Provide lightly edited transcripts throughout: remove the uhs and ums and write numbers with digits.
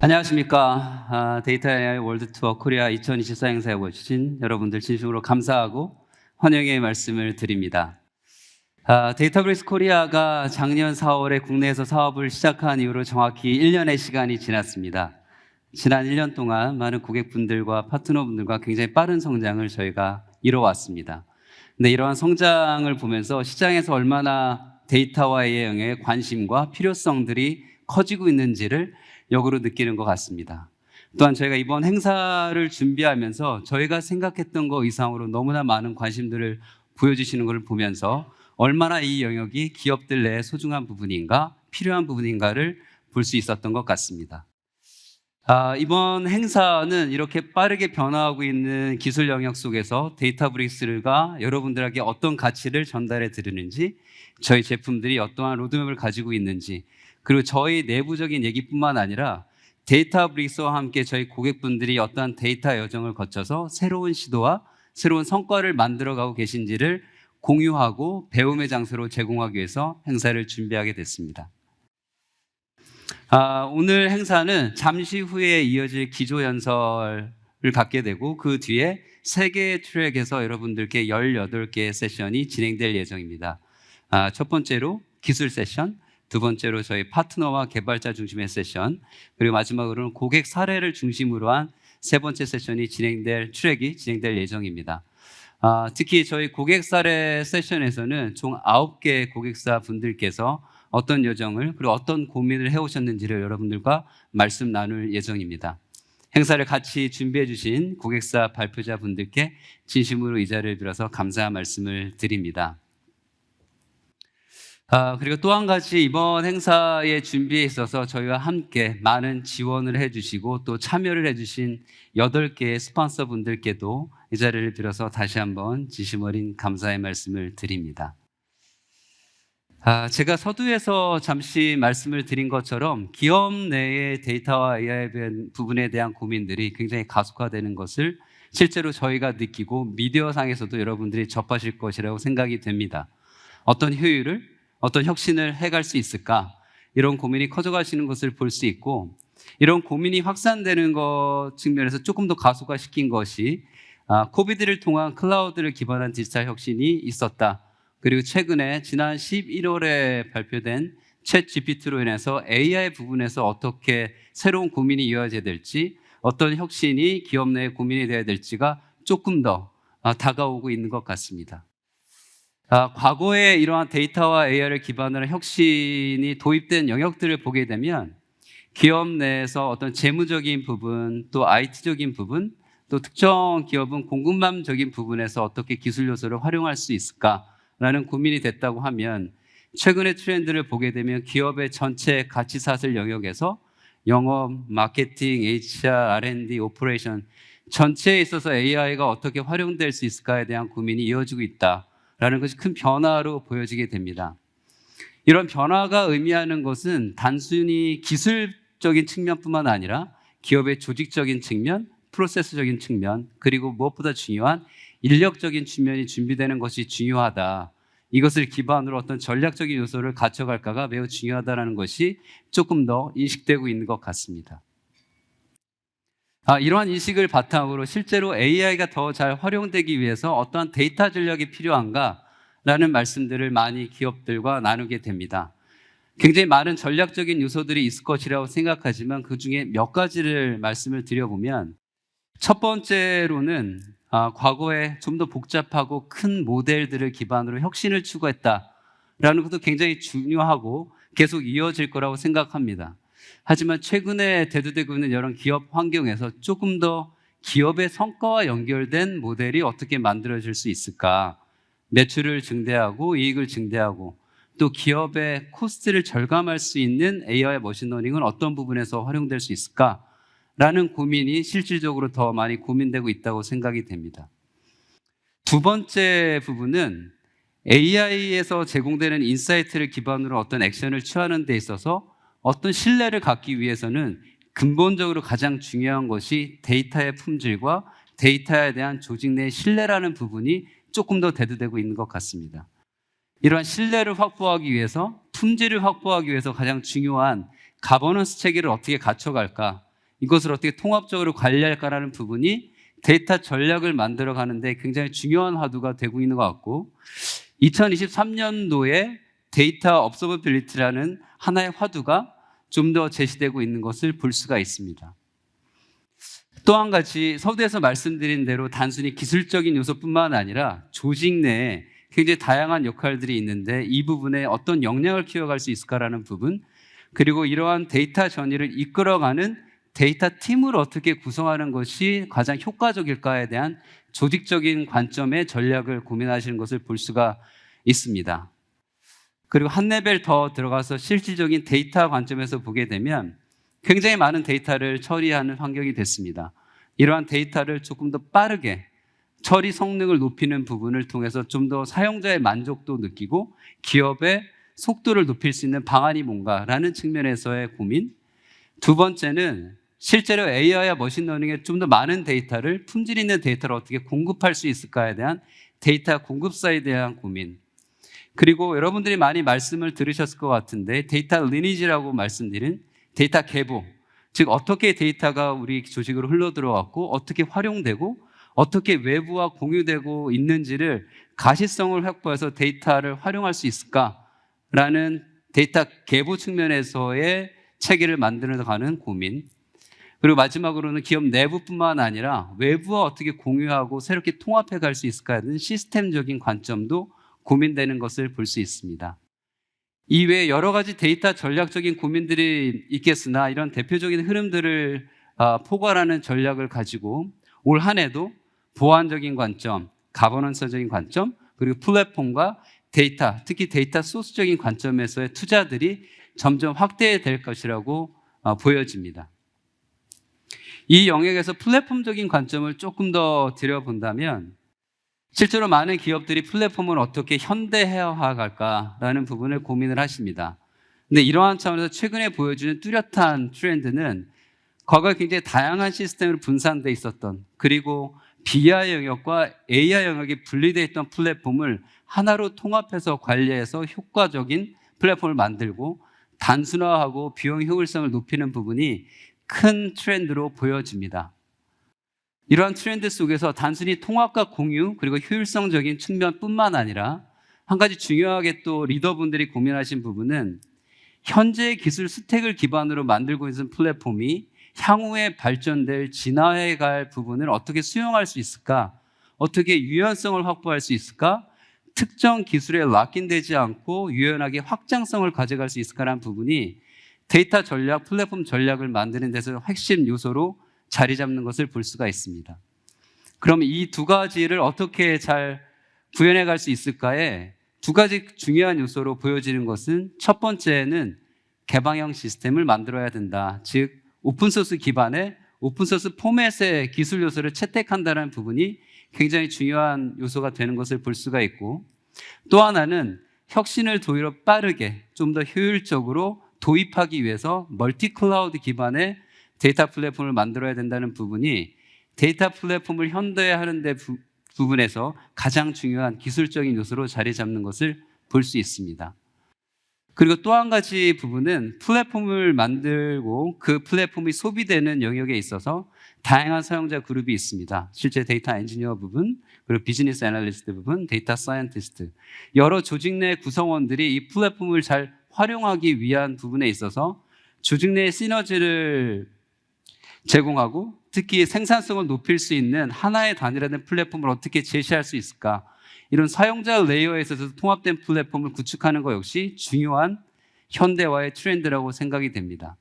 안녕하십니까. 데이터 AI 월드 투어 코리아 2024 행사에 오신 여러분들 진심으로 감사하고 환영의 말씀을 드립니다. 데이터브릭스 코리아가 작년 4월에 국내에서 사업을 시작한 이후로 정확히 1년의 시간이 지났습니다. 지난 1년 동안 많은 고객분들과 파트너분들과 굉장히 빠른 성장을 저희가 이뤄왔습니다. 근데 이러한 성장을 보면서 시장에서 얼마나 데이터와 AI의 관심과 필요성들이 커지고 있는지를 역으로 느끼는 것 같습니다. 또한 저희가 이번 행사를 준비하면서 저희가 생각했던 것 이상으로 너무나 많은 관심들을 보여주시는 것을 보면서 얼마나 이 영역이 기업들 내에 소중한 부분인가, 필요한 부분인가를 볼 수 있었던 것 같습니다. 이번 행사는 이렇게 빠르게 변화하고 있는 기술 영역 속에서 데이터브릭스가 여러분들에게 어떤 가치를 전달해 드리는지, 저희 제품들이 어떠한 로드맵을 가지고 있는지, 그리고 저희 내부적인 얘기뿐만 아니라 데이터브릭스와 함께 저희 고객분들이 어떠한 데이터 여정을 거쳐서 새로운 시도와 새로운 성과를 만들어가고 계신지를 공유하고 배움의 장소로 제공하기 위해서 행사를 준비하게 됐습니다. 오늘 행사는 잠시 후에 이어질 기조연설을 갖게 되고 그 뒤에 3개의 트랙에서 여러분들께 18개의 세션이 진행될 예정입니다. 첫 번째로 기술 세션, 두 번째로 저희 파트너와 개발자 중심의 세션, 그리고 마지막으로는 고객 사례를 중심으로 한 세 번째 세션이 트랙이 진행될 예정입니다. 특히 저희 고객 사례 세션에서는 총 9개의 고객사 분들께서 어떤 여정을 그리고 어떤 고민을 해오셨는지를 여러분들과 말씀 나눌 예정입니다. 행사를 같이 준비해 주신 고객사 발표자 분들께 진심으로 이 자리를 빌어서 감사한 말씀을 드립니다. 그리고 또 한 가지 이번 행사의 준비에 있어서 저희와 함께 많은 지원을 해주시고 또 참여를 해주신 8개의 스폰서 분들께도 이 자리를 빌어서 다시 한번 진심 어린 감사의 말씀을 드립니다. 제가 서두에서 잠시 말씀을 드린 것처럼 기업 내의 데이터와 AI 부분에 대한 고민들이 굉장히 가속화되는 것을 실제로 저희가 느끼고 미디어상에서도 여러분들이 접하실 것이라고 생각이 됩니다. 어떤 효율을, 어떤 혁신을 해갈 수 있을까? 이런 고민이 커져가시는 것을 볼 수 있고, 이런 고민이 확산되는 것 측면에서 조금 더 가속화시킨 것이 코비드를 통한 클라우드를 기반한 디지털 혁신이 있었다. 그리고 최근에 지난 11월에 발표된 챗 GPT로 인해서 AI 부분에서 어떻게 새로운 고민이 이어져야 될지, 어떤 혁신이 기업 내에 고민이 되어야 될지가 조금 더 다가오고 있는 것 같습니다. 과거에 이러한 데이터와 AI를 기반으로 한 혁신이 도입된 영역들을 보게 되면 기업 내에서 어떤 재무적인 부분, 또 IT적인 부분, 또 특정 기업은 공급망적인 부분에서 어떻게 기술 요소를 활용할 수 있을까라는 고민이 됐다고 하면, 최근의 트렌드를 보게 되면 기업의 전체 가치사슬 영역에서 영업, 마케팅, HR, R&D, 오퍼레이션 전체에 있어서 AI가 어떻게 활용될 수 있을까에 대한 고민이 이어지고 있다라는 것이 큰 변화로 보여지게 됩니다. 이런 변화가 의미하는 것은 단순히 기술적인 측면뿐만 아니라 기업의 조직적인 측면, 프로세스적인 측면, 그리고 무엇보다 중요한 인력적인 측면이 준비되는 것이 중요하다. 이것을 기반으로 어떤 전략적인 요소를 갖춰갈까가 매우 중요하다는 것이 조금 더 인식되고 있는 것 같습니다. 이러한 인식을 바탕으로 실제로 AI가 더 잘 활용되기 위해서 어떠한 데이터 전략이 필요한가라는 말씀들을 많이 기업들과 나누게 됩니다. 굉장히 많은 전략적인 요소들이 있을 것이라고 생각하지만 그 중에 몇 가지를 말씀을 드려보면, 첫 번째로는 과거에 좀 더 복잡하고 큰 모델들을 기반으로 혁신을 추구했다라는 것도 굉장히 중요하고 계속 이어질 거라고 생각합니다. 하지만 최근에 대두되고 있는 이런 기업 환경에서 조금 더 기업의 성과와 연결된 모델이 어떻게 만들어질 수 있을까? 매출을 증대하고 이익을 증대하고 또 기업의 코스트를 절감할 수 있는 AI 머신러닝은 어떤 부분에서 활용될 수 있을까? 라는 고민이 실질적으로 더 많이 고민되고 있다고 생각이 됩니다. 두 번째 부분은 AI에서 제공되는 인사이트를 기반으로 어떤 액션을 취하는 데 있어서 어떤 신뢰를 갖기 위해서는 근본적으로 가장 중요한 것이 데이터의 품질과 데이터에 대한 조직 내 신뢰라는 부분이 조금 더 대두되고 있는 것 같습니다. 이러한 신뢰를 확보하기 위해서, 품질을 확보하기 위해서 가장 중요한 가버넌스 체계를 어떻게 갖춰갈까? 이것을 어떻게 통합적으로 관리할까라는 부분이 데이터 전략을 만들어 가는데 굉장히 중요한 화두가 되고 있는 것 같고, 2023년도에 데이터 observability라는 하나의 화두가 좀 더 제시되고 있는 것을 볼 수가 있습니다. 또 한 가지, 서두에서 말씀드린 대로 단순히 기술적인 요소뿐만 아니라 조직 내에 굉장히 다양한 역할들이 있는데 이 부분에 어떤 역량을 키워갈 수 있을까라는 부분, 그리고 이러한 데이터 전이를 이끌어가는 데이터 팀을 어떻게 구성하는 것이 가장 효과적일까에 대한 조직적인 관점의 전략을 고민하시는 것을 볼 수가 있습니다. 그리고 한 레벨 더 들어가서 실질적인 데이터 관점에서 보게 되면 굉장히 많은 데이터를 처리하는 환경이 됐습니다. 이러한 데이터를 조금 더 빠르게 처리 성능을 높이는 부분을 통해서 좀 더 사용자의 만족도 느끼고 기업의 속도를 높일 수 있는 방안이 뭔가라는 측면에서의 고민. 두 번째는 실제로 AI와 머신러닝에 좀 더 많은 데이터를, 품질 있는 데이터를 어떻게 공급할 수 있을까에 대한 데이터 공급 사이드에 대한 고민. 그리고 여러분들이 많이 말씀을 들으셨을 것 같은데 데이터 리니지라고 말씀드린 데이터 계보, 즉 어떻게 데이터가 우리 조직으로 흘러들어왔고 어떻게 활용되고 어떻게 외부와 공유되고 있는지를 가시성을 확보해서 데이터를 활용할 수 있을까라는 데이터 계보 측면에서의 체계를 만들어가는 고민. 그리고 마지막으로는 기업 내부뿐만 아니라 외부와 어떻게 공유하고 새롭게 통합해 갈 수 있을까라는 시스템적인 관점도 고민되는 것을 볼 수 있습니다. 이외에 여러 가지 데이터 전략적인 고민들이 있겠으나 이런 대표적인 흐름들을 포괄하는 전략을 가지고 올 한 해도 보안적인 관점, 가버넌스적인 관점, 그리고 플랫폼과 데이터, 특히 데이터 소스적인 관점에서의 투자들이 점점 확대될 것이라고 보여집니다. 이 영역에서 플랫폼적인 관점을 조금 더 들여본다면 실제로 많은 기업들이 플랫폼을 어떻게 현대화할까라는 부분을 고민을 하십니다. 근데 이러한 차원에서 최근에 보여주는 뚜렷한 트렌드는 과거에 굉장히 다양한 시스템으로 분산되어 있었던, 그리고 BI 영역과 AI 영역이 분리되어 있던 플랫폼을 하나로 통합해서 관리해서 효과적인 플랫폼을 만들고 단순화하고 비용 효율성을 높이는 부분이 큰 트렌드로 보여집니다. 이러한 트렌드 속에서 단순히 통합과 공유 그리고 효율성적인 측면뿐만 아니라 한 가지 중요하게 또 리더분들이 고민하신 부분은 현재의 기술 스택을 기반으로 만들고 있는 플랫폼이 향후에 발전될 진화해 갈 부분을 어떻게 수용할 수 있을까? 어떻게 유연성을 확보할 수 있을까? 특정 기술에 락인되지 않고 유연하게 확장성을 가져갈 수 있을까라는 부분이 데이터 전략, 플랫폼 전략을 만드는 데서 핵심 요소로 자리 잡는 것을 볼 수가 있습니다. 그럼 이 두 가지를 어떻게 잘 구현해 갈 수 있을까에 두 가지 중요한 요소로 보여지는 것은 첫 번째는 개방형 시스템을 만들어야 된다. 즉 오픈소스 기반의 오픈소스 포맷의 기술 요소를 채택한다는 부분이 굉장히 중요한 요소가 되는 것을 볼 수가 있고, 또 하나는 혁신을 도리어 빠르게 좀 더 효율적으로 도입하기 위해서 멀티 클라우드 기반의 데이터 플랫폼을 만들어야 된다는 부분이 데이터 플랫폼을 현대화하는 데 부분에서 가장 중요한 기술적인 요소로 자리 잡는 것을 볼 수 있습니다. 그리고 또 한 가지 부분은 플랫폼을 만들고 그 플랫폼이 소비되는 영역에 있어서 다양한 사용자 그룹이 있습니다. 실제 데이터 엔지니어 부분, 그리고 비즈니스 애널리스트 부분, 데이터 사이언티스트, 여러 조직 내 구성원들이 이 플랫폼을 잘 활용하기 위한 부분에 있어서 조직 내 시너지를 제공하고 특히 생산성을 높일 수 있는 하나의 단일화된 플랫폼을 어떻게 제시할 수 있을까? 이런 사용자 레이어에 있어서 통합된 플랫폼을 구축하는 것 역시 중요한 현대화의 트렌드라고 생각이 됩니다.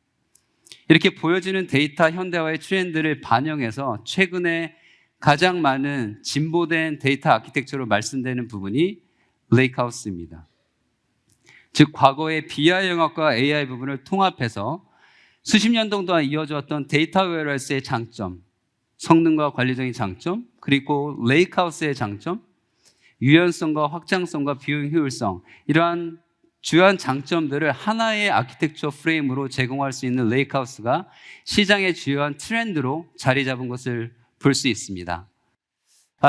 이렇게 보여지는 데이터 현대화의 트렌드를 반영해서 최근에 가장 많은 진보된 데이터 아키텍처로 말씀되는 부분이 레이크하우스입니다. 즉 과거의 BI 영역과 AI 부분을 통합해서 수십 년 동안 이어졌던 데이터 웨어러스의 장점, 성능과 관리적인 장점, 그리고 레이크하우스의 장점, 유연성과 확장성과 비용 효율성, 이러한 주요한 장점들을 하나의 아키텍처 프레임으로 제공할 수 있는 레이크하우스가 시장의 주요한 트렌드로 자리 잡은 것을 볼 수 있습니다.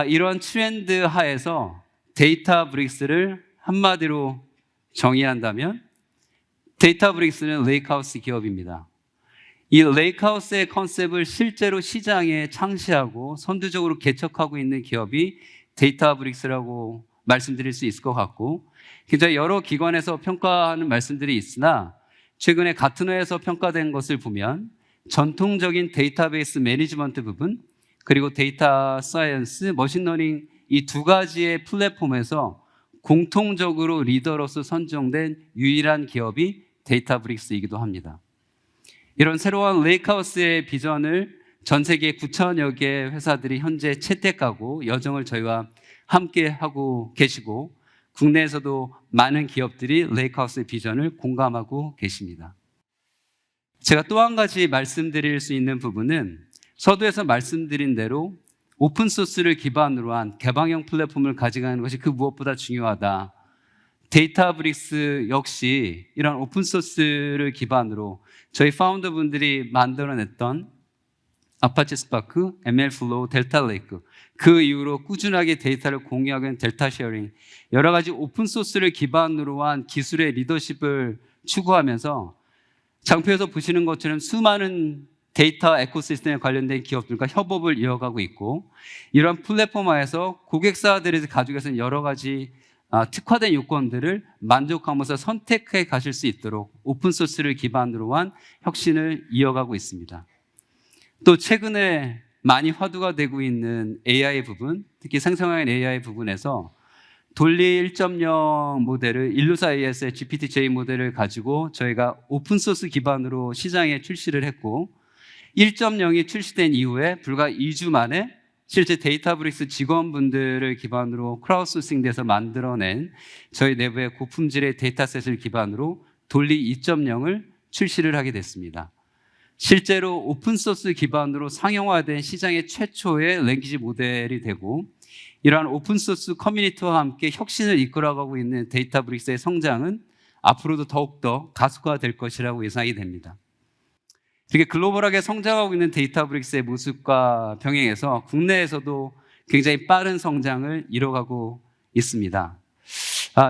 이런 트렌드 하에서 데이터 브릭스를 한마디로 정의한다면 데이터 브릭스는 레이크하우스 기업입니다. 이 레이크하우스의 컨셉을 실제로 시장에 창시하고 선두적으로 개척하고 있는 기업이 데이터브릭스라고 말씀드릴 수 있을 것 같고, 굉장히 여러 기관에서 평가하는 말씀들이 있으나 최근에 가트너에서 평가된 것을 보면 전통적인 데이터베이스 매니지먼트 부분, 그리고 데이터 사이언스, 머신러닝 이 두 가지의 플랫폼에서 공통적으로 리더로서 선정된 유일한 기업이 데이터브릭스이기도 합니다. 이런 새로운 레이크하우스의 비전을 전 세계 9천여 개의 회사들이 현재 채택하고 여정을 저희와 함께 하고 계시고, 국내에서도 많은 기업들이 레이크하우스의 비전을 공감하고 계십니다. 제가 또 한 가지 말씀드릴 수 있는 부분은 서두에서 말씀드린 대로 오픈소스를 기반으로 한 개방형 플랫폼을 가져가는 것이 그 무엇보다 중요하다. 데이터브릭스 역시 이런 오픈소스를 기반으로 저희 파운더분들이 만들어냈던 아파치 스파크, ML플로우, 델타 레이크, 그 이후로 꾸준하게 데이터를 공유하고 있는 델타 쉐어링, 여러 가지 오픈소스를 기반으로 한 기술의 리더십을 추구하면서 장표에서 보시는 것처럼 수많은 데이터 에코시스템에 관련된 기업들과 협업을 이어가고 있고, 이런 플랫폼화에서 고객사들이 가지고 계신 여러 가지 특화된 요건들을 만족하면서 선택해 가실 수 있도록 오픈소스를 기반으로 한 혁신을 이어가고 있습니다. 또 최근에 많이 화두가 되고 있는 AI 부분, 특히 생성형 AI 부분에서 돌리 1.0 모델을 일루사 AS의 GPT-J 모델을 가지고 저희가 오픈소스 기반으로 시장에 출시를 했고, 1.0이 출시된 이후에 불과 2주 만에 실제 데이터브릭스 직원분들을 기반으로 크라우드소싱돼서 만들어낸 저희 내부의 고품질의 데이터셋을 기반으로 돌리 2.0을 출시를 하게 됐습니다. 실제로 오픈소스 기반으로 상용화된 시장의 최초의 랭귀지 모델이 되고, 이러한 오픈소스 커뮤니티와 함께 혁신을 이끌어가고 있는 데이터브릭스의 성장은 앞으로도 더욱더 가속화될 것이라고 예상이 됩니다. 이렇게 글로벌하게 성장하고 있는 데이터브릭스의 모습과 병행해서 국내에서도 굉장히 빠른 성장을 이뤄가고 있습니다.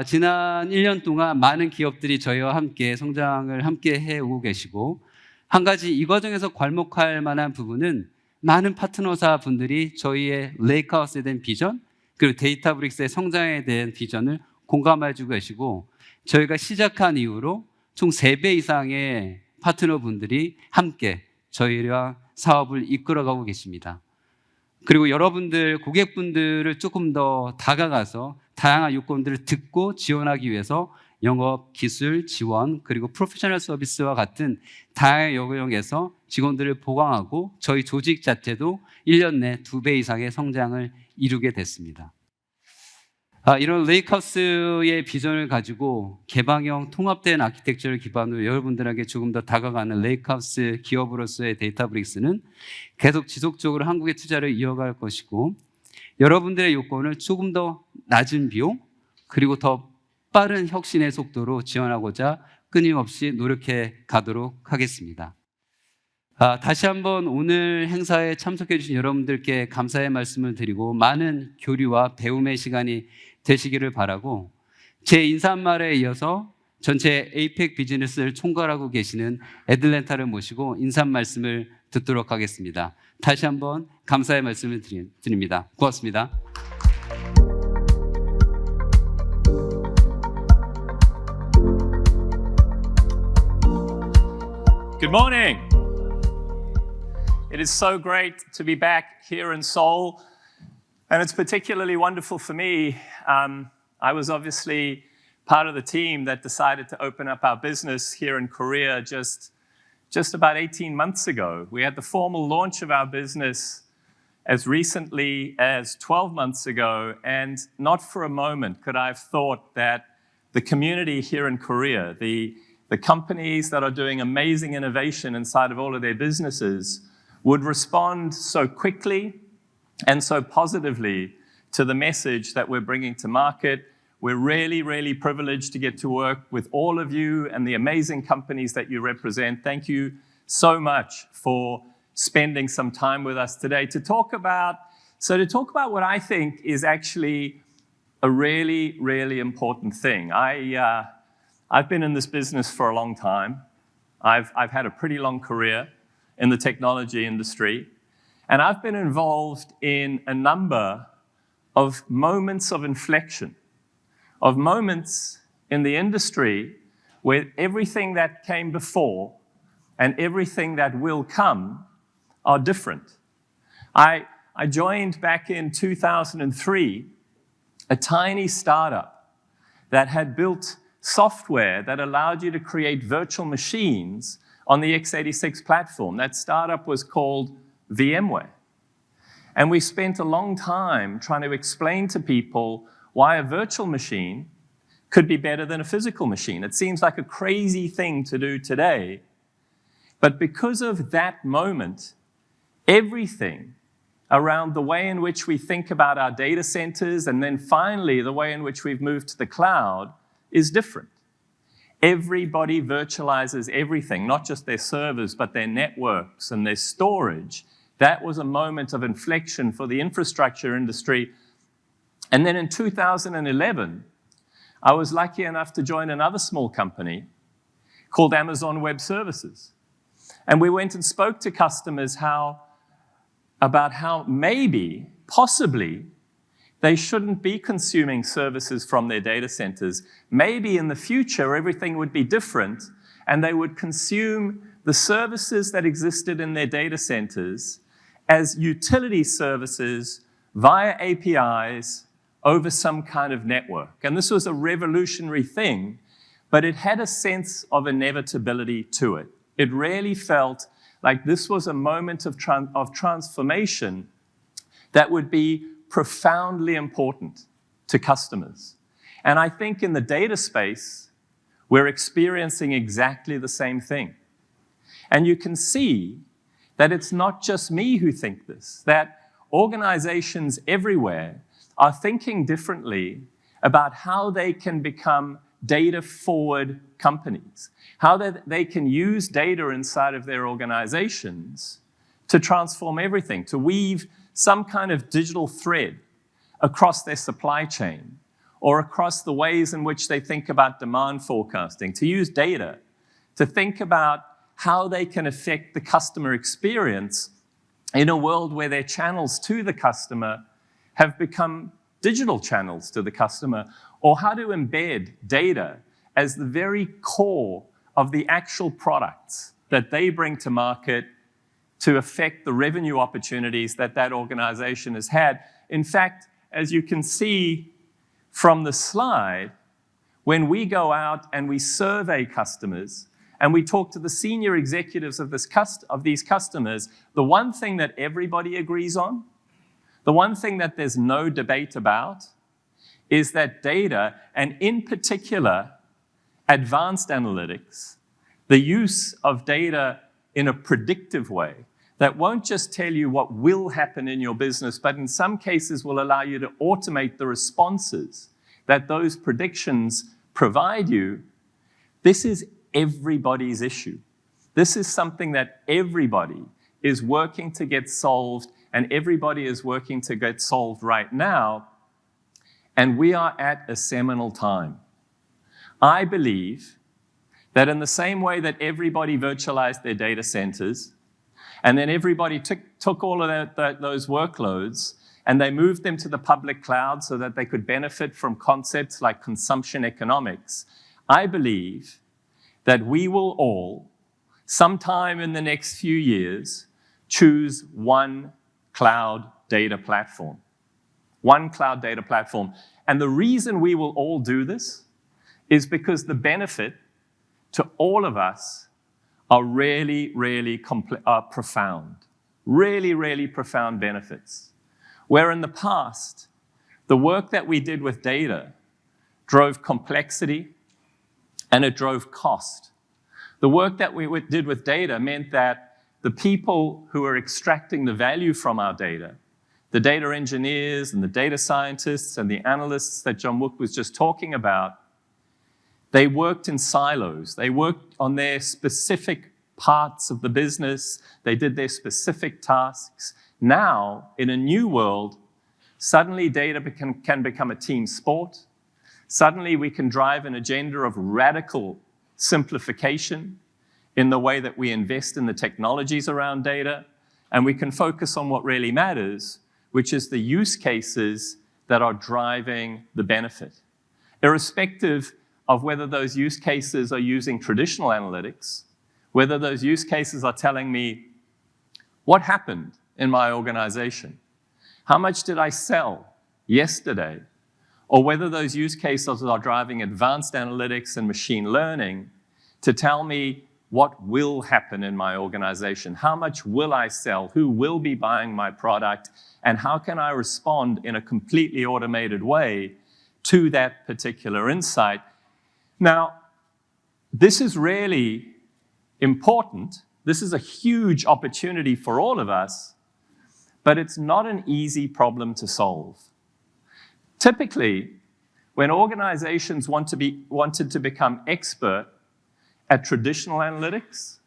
지난 1년 동안 많은 기업들이 저희와 함께 성장을 함께 해오고 계시고, 한 가지 이 과정에서 괄목할 만한 부분은 많은 파트너사 분들이 저희의 레이크하우스에 대한 비전, 그리고 데이터브릭스의 성장에 대한 비전을 공감해주고 계시고, 저희가 시작한 이후로 총 3배 이상의 파트너분들이 함께 저희와 사업을 이끌어가고 계십니다. 그리고 여러분들, 고객분들을 조금 더 다가가서 다양한 요건들을 듣고 지원하기 위해서 영업, 기술, 지원, 그리고 프로페셔널 서비스와 같은 다양한 영역에서 직원들을 보강하고 저희 조직 자체도 1년 내 2배 이상의 성장을 이루게 됐습니다. 이런 레이크하우스의 비전을 가지고 개방형 통합된 아키텍처를 기반으로 여러분들에게 조금 더 다가가는 레이크하우스 기업으로서의 데이터브릭스는 계속 지속적으로 한국의 투자를 이어갈 것이고, 여러분들의 요건을 조금 더 낮은 비용 그리고 더 빠른 혁신의 속도로 지원하고자 끊임없이 노력해 가도록 하겠습니다. 다시 한번 오늘 행사에 참석해 주신 여러분들께 감사의 말씀을 드리고 많은 교류와 배움의 시간이 되시기를 바라고, 제 인사말에 이어서 전체 에이펙 비즈니스를 총괄하고 계시는 애들랜타를 모시고 인사 말씀을 듣도록 하겠습니다. 다시 한번 감사의 말씀을 드립니다. 고맙습니다. Good morning. It is so great to be back here in Seoul, and it's particularly wonderful for me. I was obviously part of the team that decided to open up our business here in Korea just about 18 months ago. We had the formal launch of our business as recently as 12 months ago, and not for a moment could I have thought that the community here in Korea, the companies that are doing amazing innovation inside of all of their businesses, would respond so quickly and so positively to the message that we're bringing to market. We're really, really privileged to get to work with all of you and the amazing companies that you represent. Thank you so much for spending some time with us today to talk about what I think is actually a really, really important thing. I've been in this business for a long time. I've had a pretty long career. in the technology industry, and I've been involved in a number of moments of inflection, of moments in the industry where everything that came before and everything that will come are different. I joined back in 2003 a tiny startup that had built software that allowed you to create virtual machines on the x86 platform. That startup was called VMware. And we spent a long time trying to explain to people why a virtual machine could be better than a physical machine. It seems like a crazy thing to do today, but because of that moment, everything around the way in which we think about our data centers, and then finally the way in which we've moved to the cloud, is different. Everybody virtualizes everything, not just their servers, but their networks and their storage. That was a moment of inflection for the infrastructure industry. And then in 2011, I was lucky enough to join another small company called Amazon Web Services. And we went and spoke to customers about how maybe, possibly, they shouldn't be consuming services from their data centers. Maybe in the future, everything would be different, and they would consume the services that existed in their data centers as utility services via APIs over some kind of network. And this was a revolutionary thing, but it had a sense of inevitability to it. It really felt like this was a moment of transformation that would be profoundly important to customers. And I think in the data space, we're experiencing exactly the same thing. And you can see that it's not just me who think this, that organizations everywhere are thinking differently about how they can become data-forward companies, how they can use data inside of their organizations to transform everything, to weave some kind of digital thread across their supply chain or across the ways in which they think about demand forecasting, to use data to think about how they can affect the customer experience in a world where their channels to the customer have become digital channels to the customer, or how to embed data as the very core of the actual products that they bring to market to affect the revenue opportunities that that organization has had. In fact, as you can see from the slide, when we go out and we survey customers and we talk to the senior executives of these customers, the one thing that everybody agrees on, the one thing that there's no debate about, is that data, and in particular, advanced analytics, the use of data in a predictive way that won't just tell you what will happen in your business, but in some cases will allow you to automate the responses that those predictions provide you. This is everybody's issue. This is something that everybody is working to get solved, and everybody is working to get solved right now. And we are at a seminal time. I believe that in the same way that everybody virtualized their data centers, and then everybody took all of those workloads and they moved them to the public cloud so that they could benefit from concepts like consumption economics, I believe that we will all, sometime in the next few years, choose one cloud data platform. One cloud data platform. And the reason we will all do this is because the benefit to all of us are really, really profound. Really, really profound benefits. Where in the past, the work that we did with data drove complexity and it drove cost. The work that we did with data meant that the people who are extracting the value from our data, the data engineers and the data scientists and the analysts that John Wook was just talking about, they worked in silos. They worked on their specific parts of the business. They did their specific tasks. Now, in a new world, suddenly data can become a team sport. Suddenly we can drive an agenda of radical simplification. in the way that we invest in the technologies around data, and we can focus on what really matters, which is the use cases that are driving the benefit. Irrespective of whether those use cases are using traditional analytics, whether those use cases are telling me what happened in my organization, how much did I sell yesterday, or whether those use cases are driving advanced analytics and machine learning to tell me what will happen in my organization, how much will I sell, who will be buying my product, and how can I respond in a completely automated way to that particular insight. Now, this is really important. This is a huge opportunity for all of us, but it's not an easy problem to solve. Typically, when organizations wanted to become expert at traditional analytics,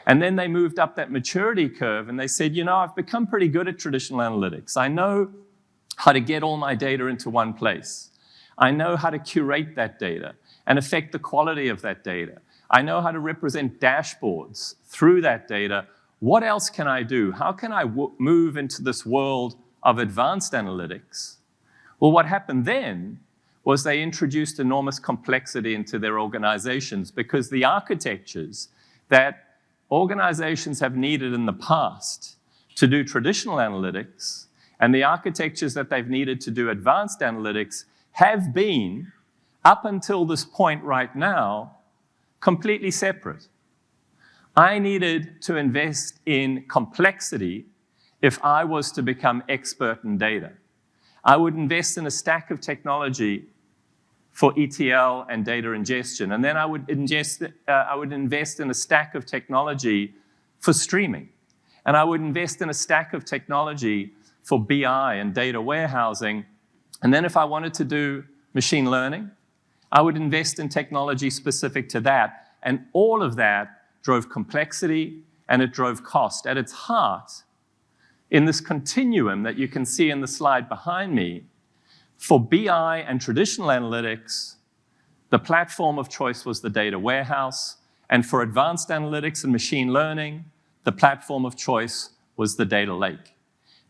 and then they moved up that maturity curve and they said, you know, I've become pretty good at traditional analytics. I know how to get all my data into one place. I know how to curate that data and affect the quality of that data. I know how to represent dashboards through that data. What else can I do? How can I move into this world of advanced analytics? Well, what happened then was they introduced enormous complexity into their organizations because the architectures that organizations have needed in the past to do traditional analytics and the architectures that they've needed to do advanced analytics have been, up until this point right now, completely separate. I needed to invest in complexity if I was to become expert in data. I would invest in a stack of technology for ETL and data ingestion, and then I would invest in a stack of technology for streaming, and I would invest in a stack of technology for BI and data warehousing, and then if I wanted to do machine learning, I would invest in technology specific to that, and all of that drove complexity and it drove cost. At its heart, in this continuum that you can see in the slide behind me, for BI and traditional analytics, the platform of choice was the data warehouse, and for advanced analytics and machine learning, the platform of choice was the data lake.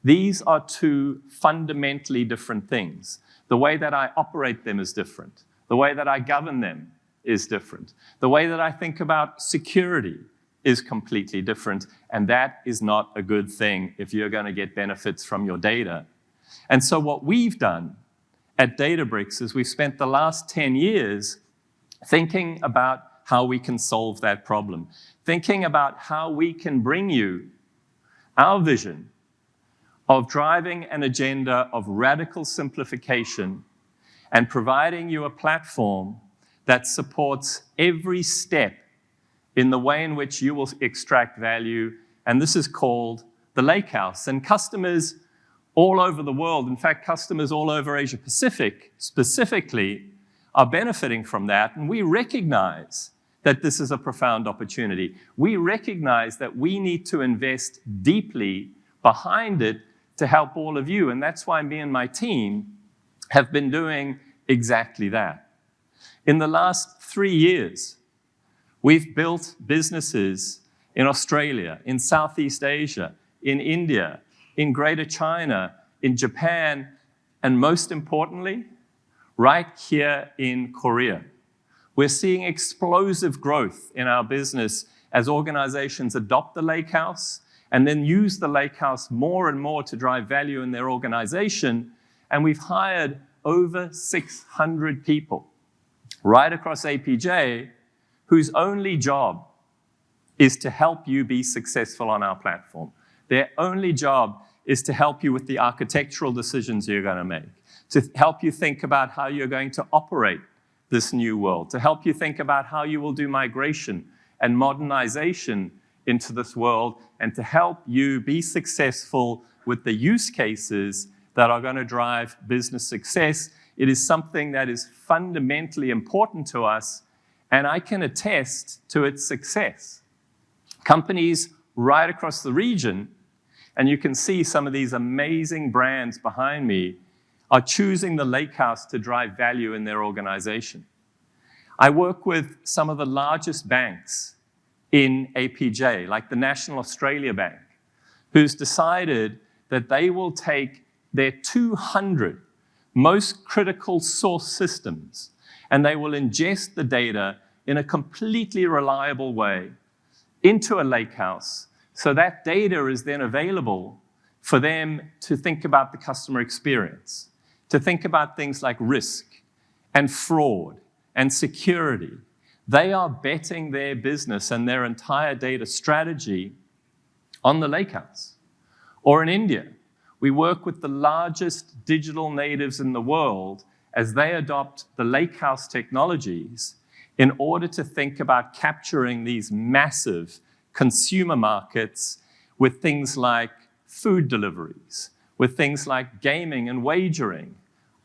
These are two fundamentally different things. The way that I operate them is different. The way that I govern them is different. The way that I think about security is completely different, and that is not a good thing if you're going to get benefits from your data. And so what we've done at Databricks is we've spent the last 10 years thinking about how we can solve that problem, thinking about how we can bring you our vision of driving an agenda of radical simplification and providing you a platform that supports every step in the way in which you will extract value, and this is called the Lakehouse. And customers all over the world, in fact, customers all over Asia Pacific specifically, are benefiting from that, and we recognize that this is a profound opportunity. We recognize that we need to invest deeply behind it to help all of you, and that's why me and my team have been doing exactly that. In the last 3 years, we've built businesses in Australia, in Southeast Asia, in India, in Greater China, in Japan, and most importantly, right here in Korea. We're seeing explosive growth in our business as organizations adopt the Lakehouse and then use the Lakehouse more and more to drive value in their organization. And we've hired over 600 people right across APJ whose only job is to help you be successful on our platform. Their only job is to help you with the architectural decisions you're going to make, to help you think about how you're going to operate this new world, to help you think about how you will do migration and modernization into this world, and to help you be successful with the use cases that are going to drive business success. It is something that is fundamentally important to us, and I can attest to its success. Companies right across the region, and you can see some of these amazing brands behind me, are choosing the Lakehouse to drive value in their organization. I work with some of the largest banks in APJ, like the National Australia Bank, who's decided that they will take their 200 most critical source systems and they will ingest the data in a completely reliable way into a lakehouse, so that data is then available for them to think about the customer experience, to think about things like risk and fraud and security. They are betting their business and their entire data strategy on the lakehouse. Or in India, we work with the largest digital natives in the world as they adopt the lakehouse technologies in order to think about capturing these massive consumer markets with things like food deliveries, with things like gaming and wagering,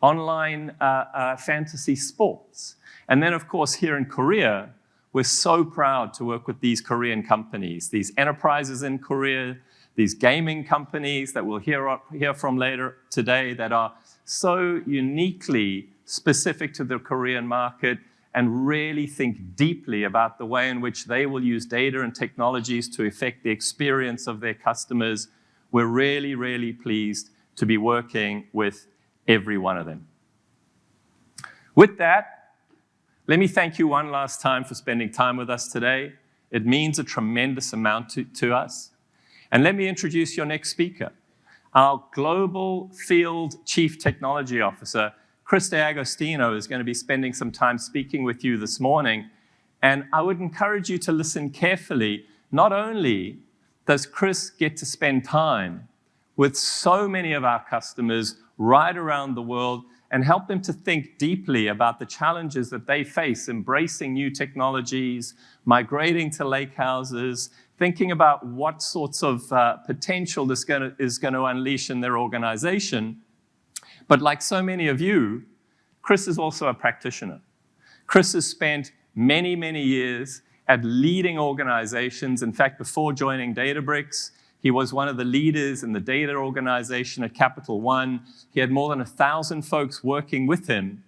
online fantasy sports. And then, of course, here in Korea, we're so proud to work with these Korean companies, these enterprises in Korea, these gaming companies that we'll hear from later today that are so uniquely specific to the Korean market and really think deeply about the way in which they will use data and technologies to affect the experience of their customers. We're really, really pleased to be working with every one of them. With that, let me thank you one last time for spending time with us today. It means a tremendous amount to us. And let me introduce your next speaker, our Global Field Chief Technology Officer, Chris D'Agostino, is going to be spending some time speaking with you this morning. And I would encourage you to listen carefully. Not only does Chris get to spend time with so many of our customers right around the world and help them to think deeply about the challenges that they face, embracing new technologies, migrating to lakehouses, thinking about what sorts of potential this is going to unleash in their organization. But like so many of you, Chris is also a practitioner. Chris has spent many, many years at leading organizations. In fact, before joining Databricks, he was one of the leaders in the data organization at Capital One. He had more than 1,000 folks working with him,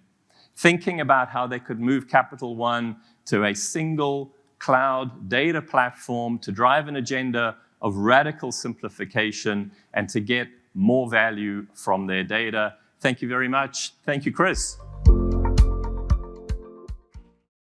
thinking about how they could move Capital One to a single cloud data platform to drive an agenda of radical simplification and to get more value from their data. Thank you very much. Thank you, Chris.